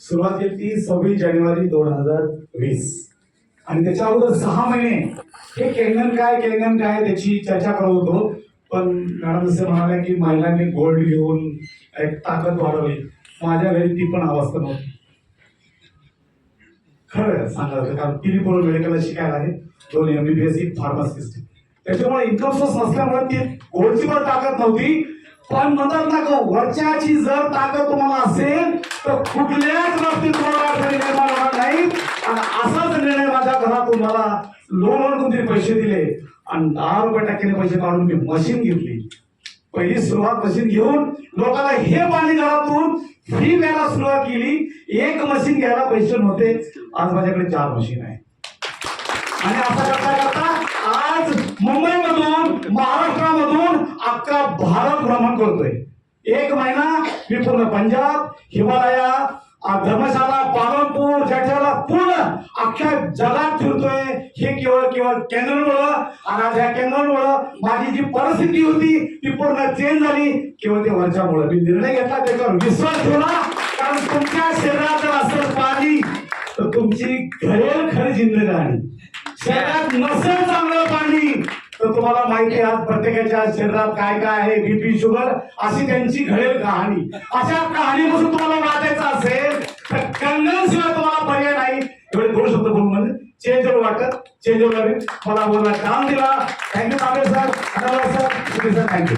सुरुवात केली ती 26 जानेवारी 2020 आणि त्याच्या अगोदर 6 महिने हे केंगन काय त्याची चर्चा करत होतो. पण मॅडम जसं म्हणाल्या की महिलांनी गोल्ड घेऊन एक ताकद वाढवली. माझ्या घरी ती पण अवस्था नव्हती खरं सांगायचं, कारण तिन्ही पोरं मेडिकलला शिकायला आहे, 2 MBBS फार्मासिस्ट. त्याच्यामुळे इन्कम सोर्स नसल्यामुळे ती गोल्डची पण ताकद नव्हती. पण म्हणतात ना का वरच्याची जर ताकद तुम्हाला असेल तर कुठल्याच बाबतीत तुम्हाला अडचणी निर्माण होणार नाही. आणि असाच निर्णय माझ्या घरातून मला लोनवर कोणतरी पैसे दिले आणि 10 रुपये टक्क्याने पैसे काढून मी मशीन घेतली. पहिली सुरुवात मशीन घेऊन लोकांना हे पाणी घरातून फ्री द्यायला सुरुवात केली. एक मशीन घ्यायला पैसे नव्हते, आज माझ्याकडे 4 मशीन आहे. आणि असं करता करता आज मुंबईमधून महाराष्ट्रामधून अख्खा भारत भ्रमण करतोय. 1 महिना मी पूर्ण पंजाब, हिमालया, धर्मशाला, पालनपूर, जठाला पूर्ण अख्ख्या जगात फिरतोय. हे केवळ केंद्रामुळं. आणि आज ह्या केंद्रामुळं माझी जी परिस्थिती होती ती पूर्ण चेंज झाली, केवळ ते वरच्यामुळं. मी निर्णय घेतला, त्याच्यावर विश्वास ठेवला. कारण तुमच्या शरीरात जर असेल पाणी तर तुमची घडेल खरी जिंदगानी. शरीरात नसेल चांगलं पाणी तर तुम्हाला माहिती आहे आज प्रत्येकाच्या शरीरात काय काय आहे, बीपी, शुगर, अशी त्यांची घडेल कहाणी. अशा कहाणीपासून तुम्हाला वाचायचं असेल तर कंगनशिवाय तुम्हाला पर्याय नाही. एवढे 2 शब्द बोलून म्हणजे चेंज वाटत मला बोलला काम दिला. थँक्यू तांबे सर, सर, थँक्यू.